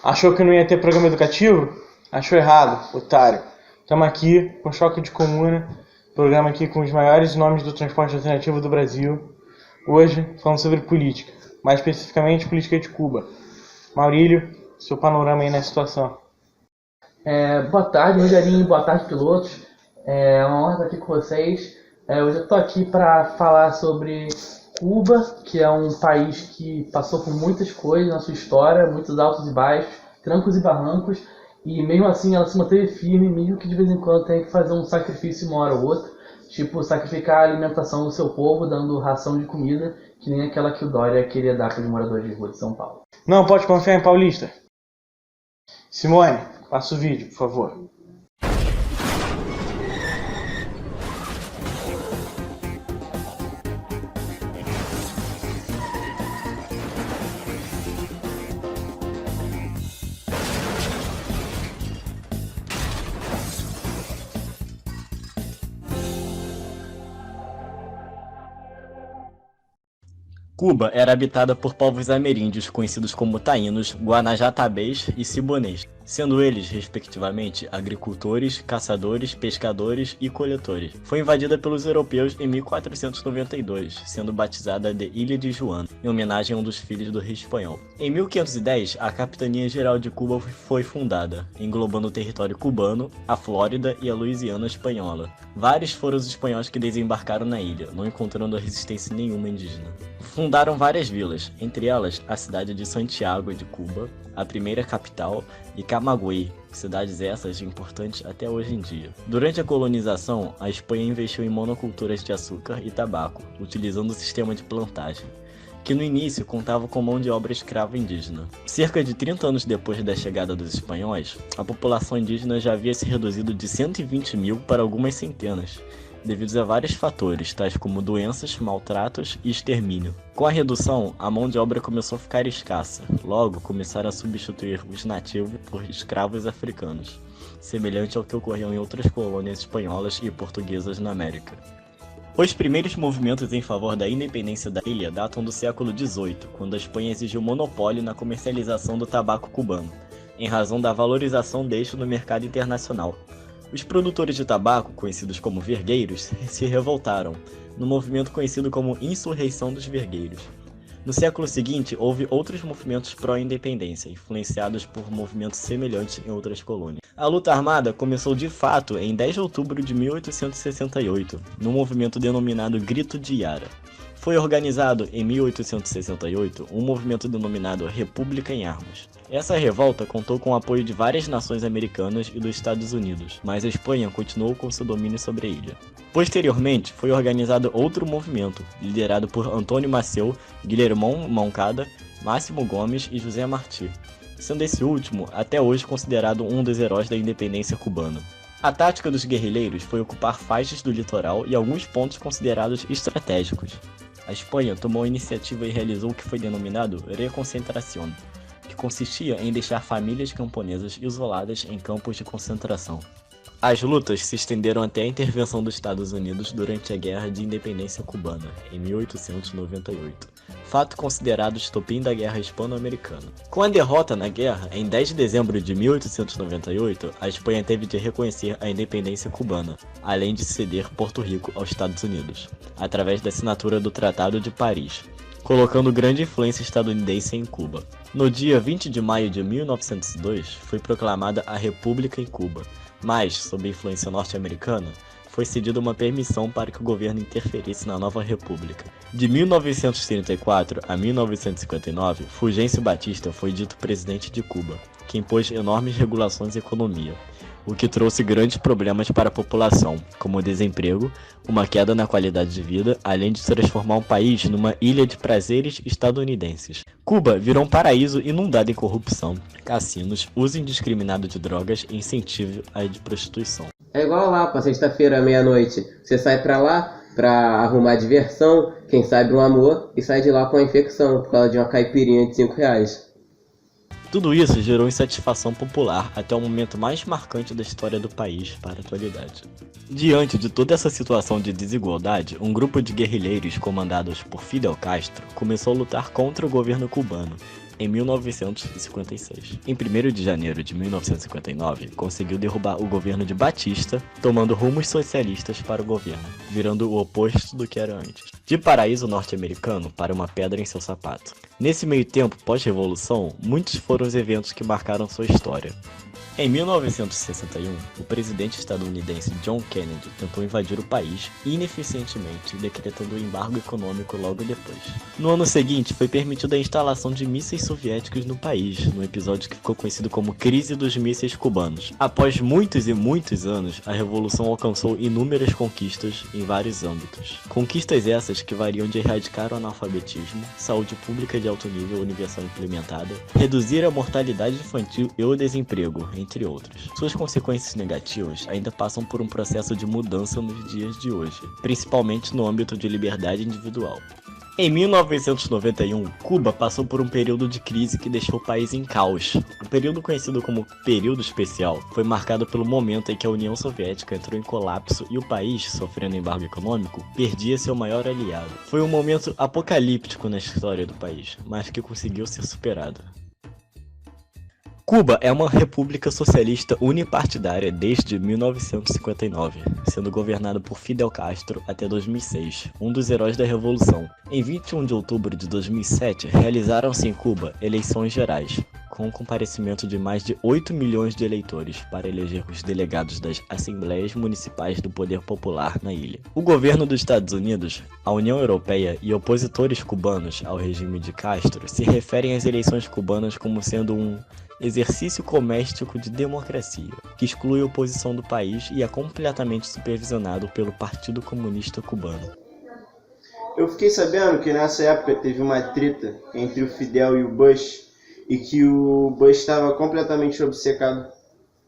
Achou que não ia ter programa educativo? Achou errado, otário. Estamos aqui com Choque de Comuna, programa aqui com os maiores nomes do transporte alternativo do Brasil. Hoje falando sobre política, mais especificamente política de Cuba. Maurílio, seu panorama aí na situação. Boa tarde, Rogerinho. Boa tarde, pilotos. É uma honra estar aqui com vocês. Hoje eu estou aqui para falar sobre Cuba, que é um país que passou por muitas coisas na sua história, muitos altos e baixos, trancos e barrancos, e mesmo assim ela se manteve firme, mesmo que de vez em quando tenha que fazer um sacrifício uma hora ou outra, tipo sacrificar a alimentação do seu povo, dando ração de comida, que nem aquela que o Dória queria dar para os moradores de rua de São Paulo. Não pode confiar em paulista. Simone, passa o vídeo, por favor. Cuba era habitada por povos ameríndios conhecidos como taínos, guanajatabês e cibonês, sendo eles, respectivamente, agricultores, caçadores, pescadores e coletores. Foi invadida pelos europeus em 1492, sendo batizada de Ilha de Juana, em homenagem a um dos filhos do rei espanhol. Em 1510, a Capitania Geral de Cuba foi fundada, englobando o território cubano, a Flórida e a Louisiana espanhola. Vários foram os espanhóis que desembarcaram na ilha, não encontrando resistência nenhuma indígena. Fundaram várias vilas, entre elas a cidade de Santiago de Cuba, a primeira capital, e Camagüey, cidades essas importantes até hoje em dia. Durante a colonização, a Espanha investiu em monoculturas de açúcar e tabaco, utilizando o sistema de plantagem, que no início contava com mão de obra escrava indígena. Cerca de 30 anos depois da chegada dos espanhóis, a população indígena já havia se reduzido de 120 mil para algumas centenas, devido a vários fatores, tais como doenças, maltratos e extermínio. Com a redução, a mão de obra começou a ficar escassa, logo começaram a substituir os nativos por escravos africanos, semelhante ao que ocorreu em outras colônias espanholas e portuguesas na América. Os primeiros movimentos em favor da independência da ilha datam do século XVIII, quando a Espanha exigiu monopólio na comercialização do tabaco cubano, em razão da valorização deste no mercado internacional. Os produtores de tabaco, conhecidos como vergueiros, se revoltaram, no movimento conhecido como Insurreição dos Vergueiros. No século seguinte, houve outros movimentos pró-independência, influenciados por movimentos semelhantes em outras colônias. A luta armada começou de fato em 10 de outubro de 1868, num movimento denominado Grito de Yara. Foi organizado em 1868 um movimento denominado República em Armas. Essa revolta contou com o apoio de várias nações americanas e dos Estados Unidos, mas a Espanha continuou com seu domínio sobre a ilha. Posteriormente, foi organizado outro movimento, liderado por Antônio Maceu, Guilhermão Moncada, Máximo Gomes e José Martí, sendo esse último até hoje considerado um dos heróis da independência cubana. A tática dos guerrilheiros foi ocupar faixas do litoral e alguns pontos considerados estratégicos. A Espanha tomou a iniciativa e realizou o que foi denominado Reconcentración, que consistia em deixar famílias camponesas isoladas em campos de concentração. As lutas se estenderam até a intervenção dos Estados Unidos durante a Guerra de Independência Cubana, em 1898, fato considerado estopim da Guerra Hispano-Americana. Com a derrota na guerra, em 10 de dezembro de 1898, a Espanha teve de reconhecer a independência cubana, além de ceder Porto Rico aos Estados Unidos, através da assinatura do Tratado de Paris, colocando grande influência estadunidense em Cuba. No dia 20 de maio de 1902, foi proclamada a República em Cuba, mas, sob influência norte-americana, foi cedida uma permissão para que o governo interferisse na nova república. De 1934 a 1959, Fulgêncio Batista foi dito presidente de Cuba, que impôs enormes regulações à economia, o que trouxe grandes problemas para a população, como o desemprego, uma queda na qualidade de vida, além de transformar o país numa ilha de prazeres estadunidenses. Cuba virou um paraíso inundado em corrupção, cassinos, uso indiscriminado de drogas e incentivo à prostituição. É igual lá, pra sexta-feira, meia-noite. Você sai pra lá pra arrumar diversão, quem sabe um amor, e sai de lá com a infecção por causa de uma caipirinha de R$5. Tudo isso gerou insatisfação popular até o momento mais marcante da história do país para a atualidade. Diante de toda essa situação de desigualdade, um grupo de guerrilheiros comandados por Fidel Castro começou a lutar contra o governo cubano, em 1956. Em 1º de janeiro de 1959, conseguiu derrubar o governo de Batista, tomando rumos socialistas para o governo, virando o oposto do que era antes. De paraíso norte-americano para uma pedra em seu sapato. Nesse meio tempo, pós-revolução, muitos foram os eventos que marcaram sua história. Em 1961, o presidente estadunidense John Kennedy tentou invadir o país ineficientemente, decretando um embargo econômico logo depois. No ano seguinte, foi permitida a instalação de mísseis soviéticos no país, num episódio que ficou conhecido como Crise dos Mísseis Cubanos. Após muitos e muitos anos, a revolução alcançou inúmeras conquistas em vários âmbitos. Conquistas essas que variam de erradicar o analfabetismo, saúde pública de alto nível universal implementada, reduzir a mortalidade infantil e o desemprego, entre outros. Suas consequências negativas ainda passam por um processo de mudança nos dias de hoje, principalmente no âmbito de liberdade individual. Em 1991, Cuba passou por um período de crise que deixou o país em caos. O período conhecido como Período Especial foi marcado pelo momento em que a União Soviética entrou em colapso e o país, sofrendo embargo econômico, perdia seu maior aliado. Foi um momento apocalíptico na história do país, mas que conseguiu ser superado. Cuba é uma república socialista unipartidária desde 1959, sendo governada por Fidel Castro até 2006, um dos heróis da Revolução. Em 21 de outubro de 2007, realizaram-se em Cuba eleições gerais, com o comparecimento de mais de 8 milhões de eleitores para eleger os delegados das Assembleias Municipais do Poder Popular na ilha. O governo dos Estados Unidos, a União Europeia e opositores cubanos ao regime de Castro se referem às eleições cubanas como sendo um exercício doméstico de democracia, que exclui a oposição do país e é completamente supervisionado pelo Partido Comunista Cubano. Eu fiquei sabendo que nessa época teve uma treta entre o Fidel e o Bush, e que o Bush estava completamente obcecado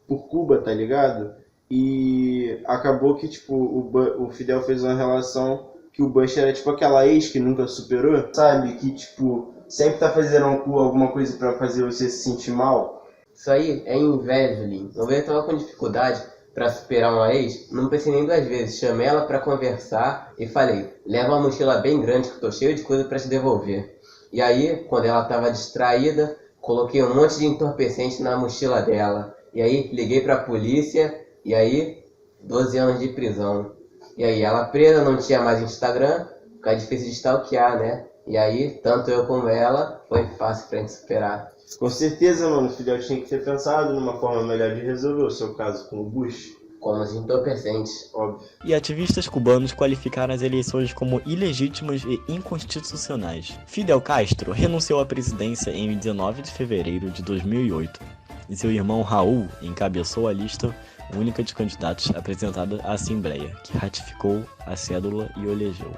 por Cuba, tá ligado? E acabou que, tipo, o Fidel fez uma relação que o Bush era tipo aquela ex que nunca superou, sabe? Que, tipo, sempre tá fazendo alguma coisa pra fazer você se sentir mal. Isso aí é inveja, Lin. Eu vejo que tava com dificuldade pra superar uma ex, não pensei nem 2 vezes. Chamei ela pra conversar e falei, leva uma mochila bem grande que eu tô cheio de coisa pra te devolver. E aí, quando ela tava distraída, coloquei um monte de entorpecente na mochila dela. E aí, liguei pra polícia, e aí, 12 anos de prisão. E aí, ela presa, não tinha mais Instagram, fica difícil de stalkear, né? E aí, tanto eu como ela, foi fácil pra gente superar. Com certeza, mano, o Fidel tinha que ter pensado numa forma melhor de resolver o seu caso com o Bush. Como os entorpecentes. Óbvio. E ativistas cubanos qualificaram as eleições como ilegítimas e inconstitucionais. Fidel Castro renunciou à presidência em 19 de fevereiro de 2008, e seu irmão Raul encabeçou a lista única de candidatos apresentada à Assembleia, que ratificou a cédula e o elegeu,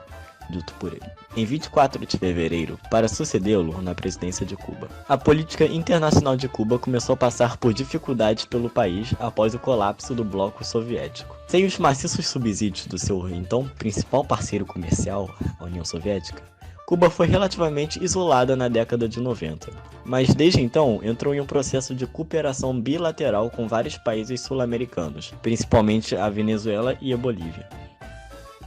dito por ele, em 24 de fevereiro, para sucedê-lo na presidência de Cuba. A política internacional de Cuba começou a passar por dificuldades pelo país após o colapso do bloco soviético. Sem os maciços subsídios do seu então principal parceiro comercial, a União Soviética, Cuba foi relativamente isolada na década de 90, mas desde então entrou em um processo de cooperação bilateral com vários países sul-americanos, principalmente a Venezuela e a Bolívia.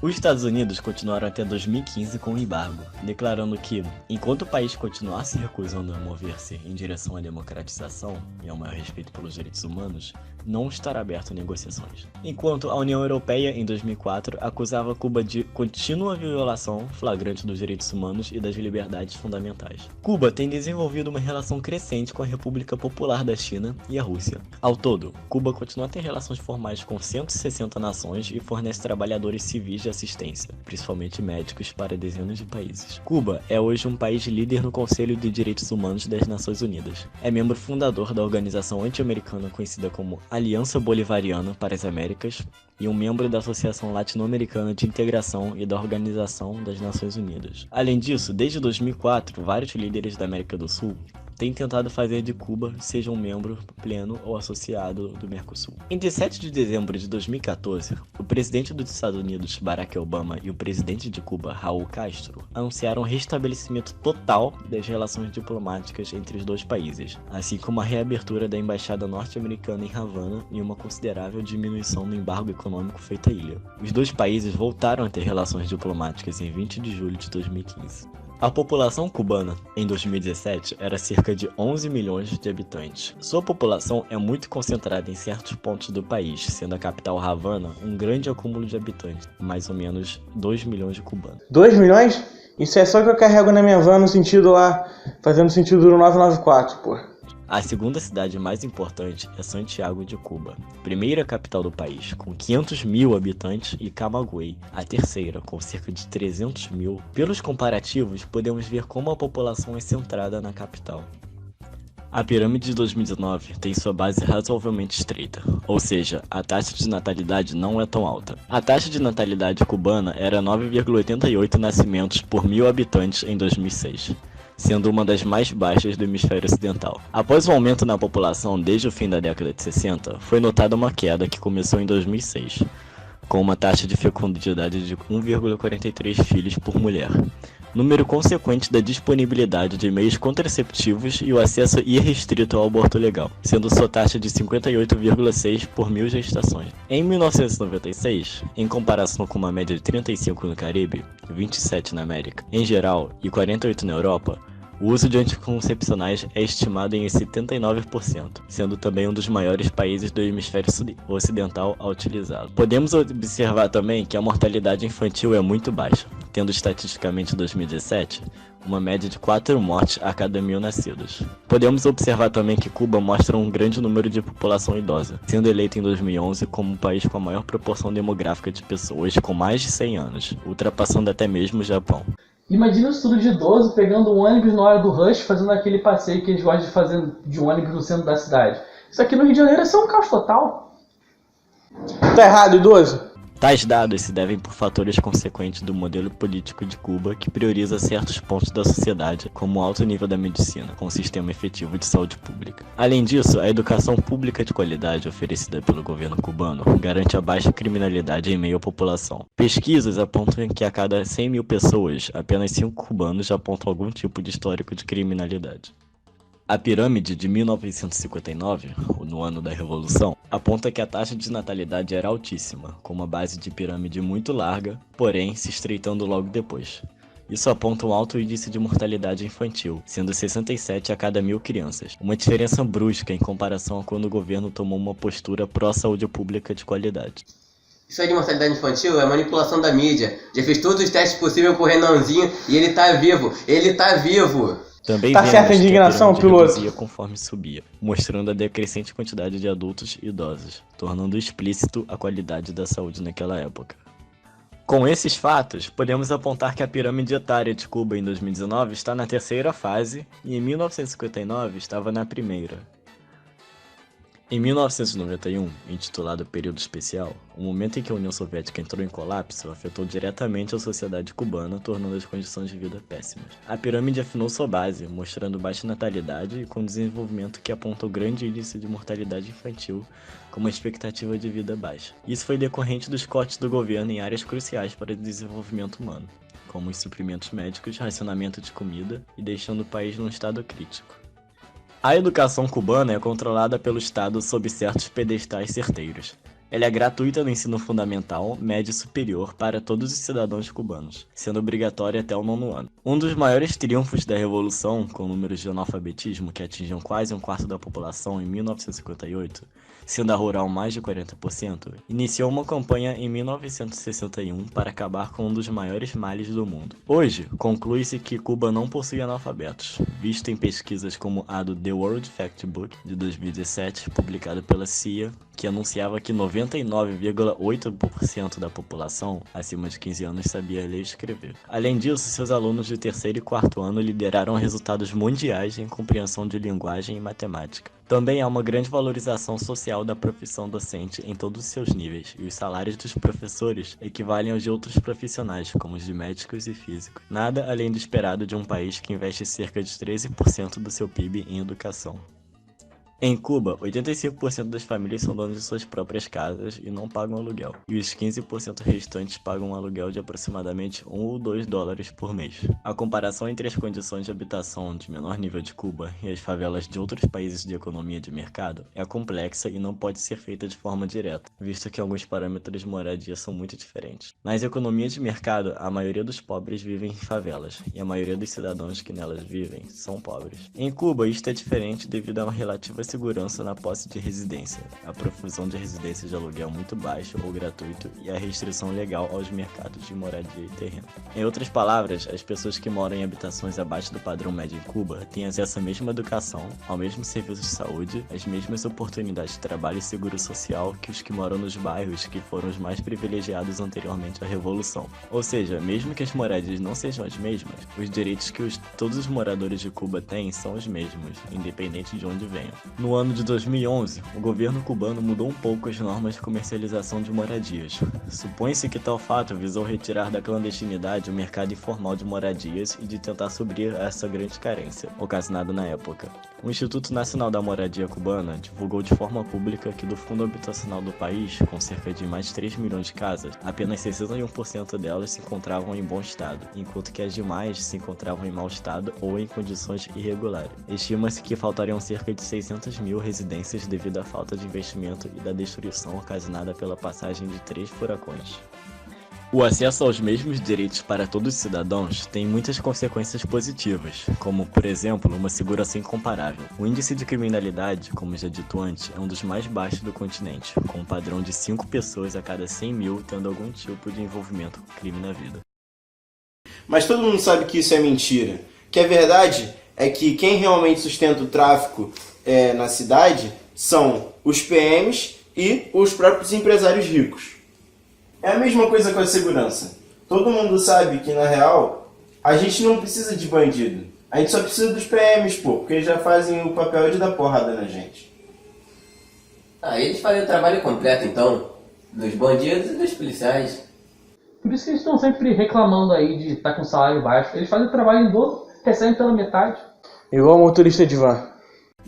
Os Estados Unidos continuaram até 2015 com o embargo, declarando que, enquanto o país continuar se recusando a mover-se em direção à democratização e ao maior respeito pelos direitos humanos, não estará aberto a negociações. Enquanto a União Europeia, em 2004, acusava Cuba de contínua violação flagrante dos direitos humanos e das liberdades fundamentais. Cuba tem desenvolvido uma relação crescente com a República Popular da China e a Rússia. Ao todo, Cuba continua a ter relações formais com 160 nações e fornece trabalhadores civis de assistência, principalmente médicos, para dezenas de países. Cuba é hoje um país líder no Conselho de Direitos Humanos das Nações Unidas. É membro fundador da organização anti-americana conhecida como Aliança Bolivariana para as Américas e um membro da Associação Latino-Americana de Integração e da Organização das Nações Unidas. Além disso, desde 2004, vários líderes da América do Sul têm tentado fazer de Cuba seja um membro pleno ou associado do Mercosul. Em 17 de dezembro de 2014, o presidente dos Estados Unidos, Barack Obama, e o presidente de Cuba, Raul Castro, anunciaram o restabelecimento total das relações diplomáticas entre os dois países, assim como a reabertura da embaixada norte-americana em Havana e uma considerável diminuição do embargo econômico feito à ilha. Os dois países voltaram a ter relações diplomáticas em 20 de julho de 2015. A população cubana, em 2017, era cerca de 11 milhões de habitantes. Sua população é muito concentrada em certos pontos do país, sendo a capital Havana um grande acúmulo de habitantes, mais ou menos 2 milhões de cubanos. 2 milhões? Isso é só que eu carrego na minha van no sentido lá, fazendo sentido do 994, pô. A segunda cidade mais importante é Santiago de Cuba, primeira capital do país, com 500 mil habitantes, e Camagüey, a terceira, com cerca de 300 mil. Pelos comparativos, podemos ver como a população é centrada na capital. A pirâmide de 2019 tem sua base razoavelmente estreita, ou seja, a taxa de natalidade não é tão alta. A taxa de natalidade cubana era 9,88 nascimentos por 1.000 habitantes em 2006. Sendo uma das mais baixas do hemisfério ocidental. Após o aumento na população desde o fim da década de 60, foi notada uma queda que começou em 2006, com uma taxa de fecundidade de 1,43 filhos por mulher, número consequente da disponibilidade de meios contraceptivos e o acesso irrestrito ao aborto legal, sendo sua taxa de 58,6 por 1.000 gestações. Em 1996, em comparação com uma média de 35 no Caribe, 27 na América em geral e 48 na Europa, o uso de anticoncepcionais é estimado em 79%, sendo também um dos maiores países do hemisfério ocidental a utilizá-lo. Podemos observar também que a mortalidade infantil é muito baixa, tendo estatisticamente em 2017 uma média de 4 mortes a cada 1.000 nascidos. Podemos observar também que Cuba mostra um grande número de população idosa, sendo eleito em 2011 como o país com a maior proporção demográfica de pessoas com mais de 100 anos, ultrapassando até mesmo o Japão. Imagina o estudo de idoso pegando um ônibus na hora do rush, fazendo aquele passeio que eles gostam de fazer de ônibus no centro da cidade. Isso aqui no Rio de Janeiro é só um caos total. Tá errado, idoso? Tais dados se devem por fatores consequentes do modelo político de Cuba, que prioriza certos pontos da sociedade, como o alto nível da medicina, com um sistema efetivo de saúde pública. Além disso, a educação pública de qualidade oferecida pelo governo cubano garante a baixa criminalidade em meio à população. Pesquisas apontam que a cada 100 mil pessoas, apenas 5 cubanos apontam algum tipo de histórico de criminalidade. A pirâmide de 1959, no ano da Revolução, aponta que a taxa de natalidade era altíssima, com uma base de pirâmide muito larga, porém se estreitando logo depois. Isso aponta um alto índice de mortalidade infantil, sendo 67 a cada 1.000 crianças, uma diferença brusca em comparação a quando o governo tomou uma postura pró-saúde pública de qualidade. Isso aí de mortalidade infantil é manipulação da mídia. Já fez todos os testes possíveis pro Renanzinho e ele tá vivo. Ele tá vivo! Também Tá vemos certa a indignação, que a pirâmide piloto? reduzia conforme subia, mostrando a decrescente quantidade de adultos e idosos, tornando explícito a qualidade da saúde naquela época. Com esses fatos, podemos apontar que a pirâmide etária de Cuba em 2019 está na terceira fase e em 1959 estava na primeira. Em 1991, intitulado Período Especial, o momento em que a União Soviética entrou em colapso afetou diretamente a sociedade cubana, tornando as condições de vida péssimas. A pirâmide afinou sua base, mostrando baixa natalidade e com desenvolvimento que aponta o grande índice de mortalidade infantil, com uma expectativa de vida baixa. Isso foi decorrente dos cortes do governo em áreas cruciais para o desenvolvimento humano, como os suprimentos médicos, racionamento de comida e deixando o país num estado crítico. A educação cubana é controlada pelo Estado sob certos pedestais certeiros. Ela é gratuita no ensino fundamental, médio e superior para todos os cidadãos cubanos, sendo obrigatória até o 9º ano. Um dos maiores triunfos da Revolução, com números de analfabetismo que atingiam quase um quarto da população em 1958, sendo a rural mais de 40%, iniciou uma campanha em 1961 para acabar com um dos maiores males do mundo. Hoje, conclui-se que Cuba não possui analfabetos, visto em pesquisas como a do The World Factbook, de 2017, publicada pela CIA, que anunciava que 99,8% da população acima de 15 anos sabia ler e escrever. Além disso, seus alunos de terceiro e quarto ano lideraram resultados mundiais em compreensão de linguagem e matemática. Também há uma grande valorização social da profissão docente em todos os seus níveis, e os salários dos professores equivalem aos de outros profissionais, como os de médicos e físicos. Nada além do esperado de um país que investe cerca de 13% do seu PIB em educação. Em Cuba, 85% das famílias são donas de suas próprias casas e não pagam aluguel, e os 15% restantes pagam um aluguel de aproximadamente 1 ou 2 dólares por mês. A comparação entre as condições de habitação de menor nível de Cuba e as favelas de outros países de economia de mercado é complexa e não pode ser feita de forma direta, visto que alguns parâmetros de moradia são muito diferentes. Nas economias de mercado, a maioria dos pobres vivem em favelas, e a maioria dos cidadãos que nelas vivem são pobres. Em Cuba, isto é diferente devido a uma relativa segurança na posse de residência, a profusão de residências de aluguel muito baixo ou gratuito e a restrição legal aos mercados de moradia e terreno. Em outras palavras, as pessoas que moram em habitações abaixo do padrão médio em Cuba têm acesso à mesma educação, ao mesmo serviço de saúde, às mesmas oportunidades de trabalho e seguro social que os que moram nos bairros que foram os mais privilegiados anteriormente à Revolução. Ou seja, mesmo que as moradias não sejam as mesmas, os direitos que todos os moradores de Cuba têm são os mesmos, independente de onde venham. No ano de 2011, o governo cubano mudou um pouco as normas de comercialização de moradias. Supõe-se que tal fato visou retirar da clandestinidade o mercado informal de moradias e de tentar suprir essa grande carência, ocasionada na época. O Instituto Nacional da Moradia Cubana divulgou de forma pública que do fundo habitacional do país, com cerca de mais de 3 milhões de casas, apenas 61% delas se encontravam em bom estado, enquanto que as demais se encontravam em mau estado ou em condições irregulares. Estima-se que faltariam cerca de 600 mil residências devido à falta de investimento e da destruição ocasionada pela passagem de 3 furacões. O acesso aos mesmos direitos para todos os cidadãos tem muitas consequências positivas, como, por exemplo, uma segurança incomparável. O índice de criminalidade, como já dito antes, é um dos mais baixos do continente, com um padrão de 5 pessoas a cada 100 mil tendo algum tipo de envolvimento com crime na vida. Mas todo mundo sabe que isso é mentira. Que a verdade é que quem realmente sustenta o tráfico na cidade são os PMs e os próprios empresários ricos. É a mesma coisa com a segurança. Todo mundo sabe que, na real, a gente não precisa de bandido. A gente só precisa dos PMs, porque eles já fazem o papel de dar porrada na gente. Eles fazem o trabalho completo, então, dos bandidos e dos policiais. Por isso que eles estão sempre reclamando aí de estar com salário baixo. Eles fazem o trabalho em dobro, recebem pela metade. Igual motorista de van.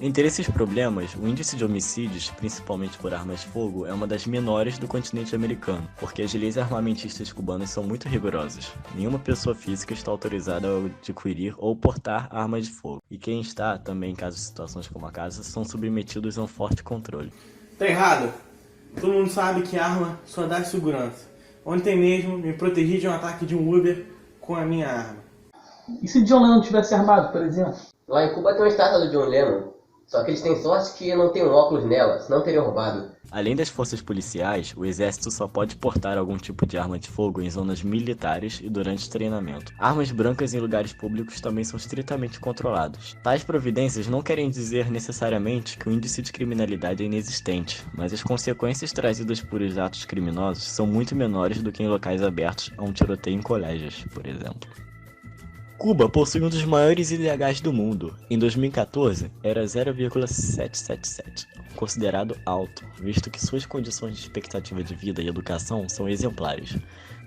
Entre esses problemas, o índice de homicídios, principalmente por armas de fogo, é uma das menores do continente americano, porque as leis armamentistas cubanas são muito rigorosas. Nenhuma pessoa física está autorizada a adquirir ou portar armas de fogo, e quem está, também em casos de situações como a casa, são submetidos a um forte controle. Tá errado. Todo mundo sabe que arma só dá segurança. Ontem mesmo me protegi de um ataque de um Uber com a minha arma. E se John Lennon tivesse armado, por exemplo? Lá em Cuba tem uma estátua do John Lennon. Só que eles têm sorte que não tem um óculos nela, senão teria roubado. Além das forças policiais, o exército só pode portar algum tipo de arma de fogo em zonas militares e durante treinamento. Armas brancas em lugares públicos também são estritamente controlados. Tais providências não querem dizer necessariamente que o índice de criminalidade é inexistente, mas as consequências trazidas por os atos criminosos são muito menores do que em locais abertos a um tiroteio em colégios, por exemplo. Cuba possui um dos maiores IDHs do mundo. Em 2014, era 0,777, considerado alto, visto que suas condições de expectativa de vida e educação são exemplares,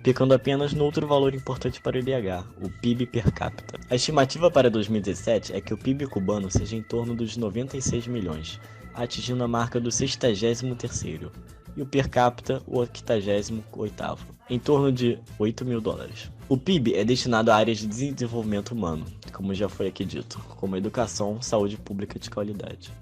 pecando apenas no outro valor importante para o IDH, o PIB per capita. A estimativa para 2017 é que o PIB cubano seja em torno dos 96 milhões, atingindo a marca do 63º, e o per capita o 88º, em torno de 8 mil dólares. O PIB é destinado a áreas de desenvolvimento humano, como já foi aqui dito, como educação, saúde pública de qualidade.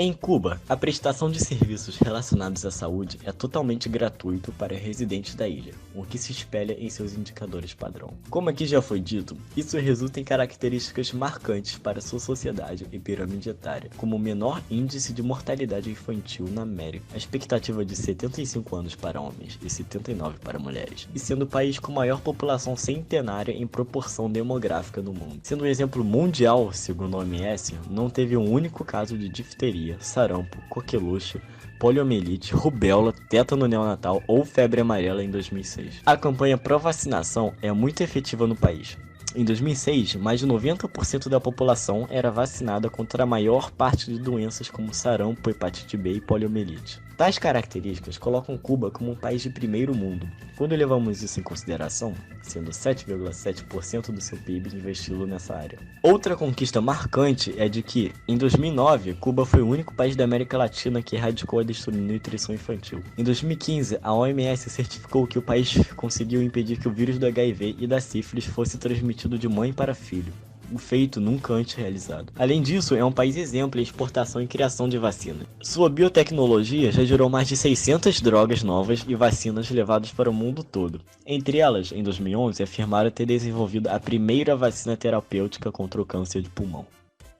Em Cuba, a prestação de serviços relacionados à saúde é totalmente gratuito para residentes da ilha, o que se espelha em seus indicadores padrão. Como aqui já foi dito, isso resulta em características marcantes para sua sociedade e pirâmide etária, como o menor índice de mortalidade infantil na América, a expectativa de 75 anos para homens e 79 para mulheres, e sendo o país com maior população centenária em proporção demográfica no mundo. Sendo um exemplo mundial, segundo a OMS, não teve um único caso de difteria, sarampo, coqueluche, poliomielite, rubéola, tétano neonatal ou febre amarela em 2006. A campanha pró-vacinação é muito efetiva no país. Em 2006, mais de 90% da população era vacinada contra a maior parte de doenças como sarampo, hepatite B e poliomielite. Tais características colocam Cuba como um país de primeiro mundo, quando levamos isso em consideração, sendo 7,7% do seu PIB investido nessa área. Outra conquista marcante é de que, em 2009, Cuba foi o único país da América Latina que erradicou a desnutrição infantil. Em 2015, a OMS certificou que o país conseguiu impedir que o vírus do HIV e da sífilis fosse transmitido de mãe para filho. Um feito nunca antes realizado. Além disso, é um país exemplo em exportação e criação de vacinas. Sua biotecnologia já gerou mais de 600 drogas novas e vacinas levadas para o mundo todo. Entre elas, em 2011, afirmaram ter desenvolvido a primeira vacina terapêutica contra o câncer de pulmão.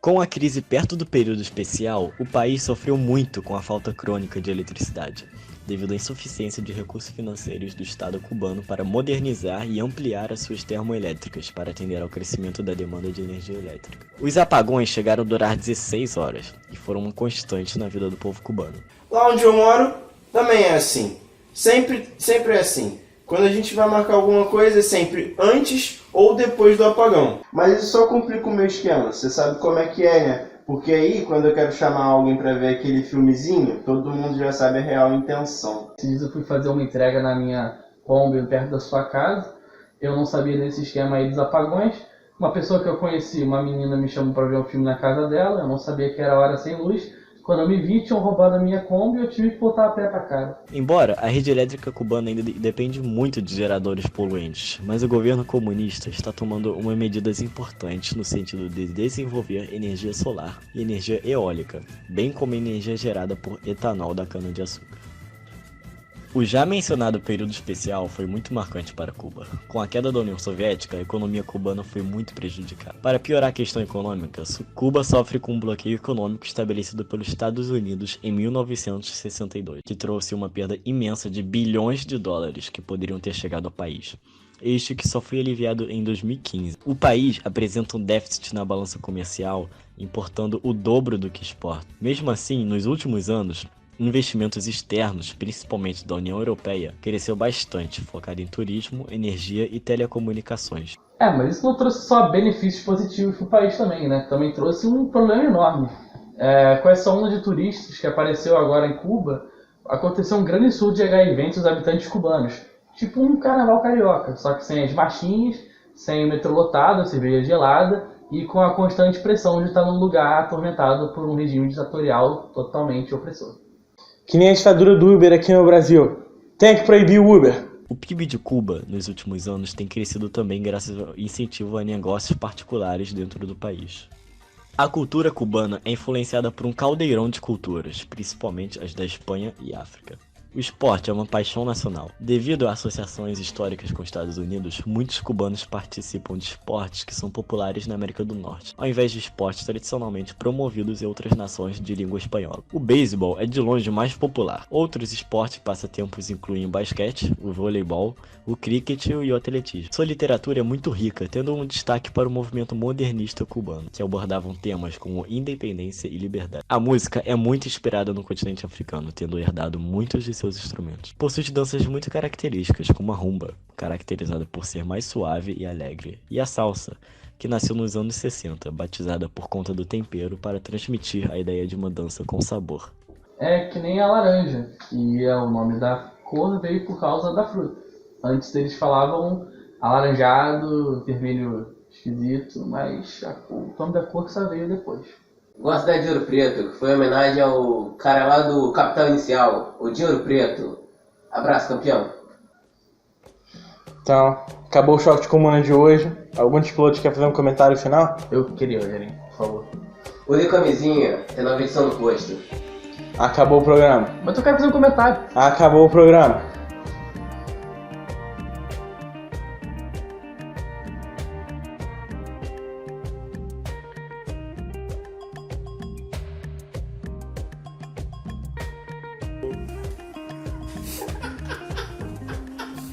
Com a crise perto do período especial, o país sofreu muito com a falta crônica de eletricidade, devido à insuficiência de recursos financeiros do Estado cubano para modernizar e ampliar as suas termoelétricas para atender ao crescimento da demanda de energia elétrica. Os apagões chegaram a durar 16 horas e foram uma constante na vida do povo cubano. Lá onde eu moro, também é assim. Sempre é assim. Quando a gente vai marcar alguma coisa, é sempre antes ou depois do apagão. Mas isso só complica o meu esquema. Você sabe como é que é, né? Porque aí, quando eu quero chamar alguém pra ver aquele filmezinho, todo mundo já sabe a real intenção. Esses dias eu fui fazer uma entrega na minha Kombi perto da sua casa. Eu não sabia desse esquema aí dos apagões. Uma pessoa que eu conheci, uma menina, me chamou pra ver um filme na casa dela. Eu não sabia que era hora sem luz. Quando eu me vi, tinham roubado a minha Kombi e eu tive que voltar a pé pra casa. Embora a rede elétrica cubana ainda depende muito de geradores poluentes, mas o governo comunista está tomando umas medidas importantes no sentido de desenvolver energia solar e energia eólica, bem como energia gerada por etanol da cana-de-açúcar. O já mencionado período especial foi muito marcante para Cuba. Com a queda da União Soviética, a economia cubana foi muito prejudicada. Para piorar a questão econômica, Cuba sofre com um bloqueio econômico estabelecido pelos Estados Unidos em 1962, que trouxe uma perda imensa de bilhões de dólares que poderiam ter chegado ao país. Este que só foi aliviado em 2015. O país apresenta um déficit na balança comercial, importando o dobro do que exporta. Mesmo assim, nos últimos anos, investimentos externos, principalmente da União Europeia, cresceu bastante, focado em turismo, energia e telecomunicações. Mas isso não trouxe só benefícios positivos para o país também, né? Também trouxe um problema enorme. Com essa onda de turistas que apareceu agora em Cuba, aconteceu um grande surto de HIV entre os habitantes cubanos. Tipo um carnaval carioca, só que sem as marchinhas, sem o metrô lotado, a cerveja gelada e com a constante pressão de estar num lugar atormentado por um regime ditatorial totalmente opressor. Que nem a ditadura do Uber aqui no Brasil. Tem que proibir o Uber. O PIB de Cuba, nos últimos anos, tem crescido também graças ao incentivo a negócios particulares dentro do país. A cultura cubana é influenciada por um caldeirão de culturas, principalmente as da Espanha e África. O esporte é uma paixão nacional. Devido a associações históricas com os Estados Unidos, muitos cubanos participam de esportes que são populares na América do Norte, ao invés de esportes tradicionalmente promovidos em outras nações de língua espanhola. O beisebol é de longe o mais popular. Outros esportes e passatempos incluem o basquete, o voleibol, o cricket e o atletismo. Sua literatura é muito rica, tendo um destaque para o movimento modernista cubano, que abordavam temas como independência e liberdade. A música é muito inspirada no continente africano, tendo herdado muitos de seus instrumentos. Possui danças muito características, como a rumba, caracterizada por ser mais suave e alegre, e a salsa, que nasceu nos anos 60, batizada por conta do tempero para transmitir a ideia de uma dança com sabor. É que nem a laranja, que é o nome da cor, veio por causa da fruta. Antes eles falavam alaranjado, vermelho esquisito, mas o nome da cor só veio depois. Gosto da de Ouro Preto, que foi em homenagem ao cara lá do Capital Inicial, o de Ouro Preto. Abraço, campeão. Então, acabou o choque de comuna de hoje. Algum dos pilotos quer fazer um comentário final? Eu queria, Rogerinho, por favor. Use camisinha, tem nova edição no posto. Acabou o programa. Mas eu quero fazer um comentário. Acabou o programa.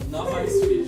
Nova Switch.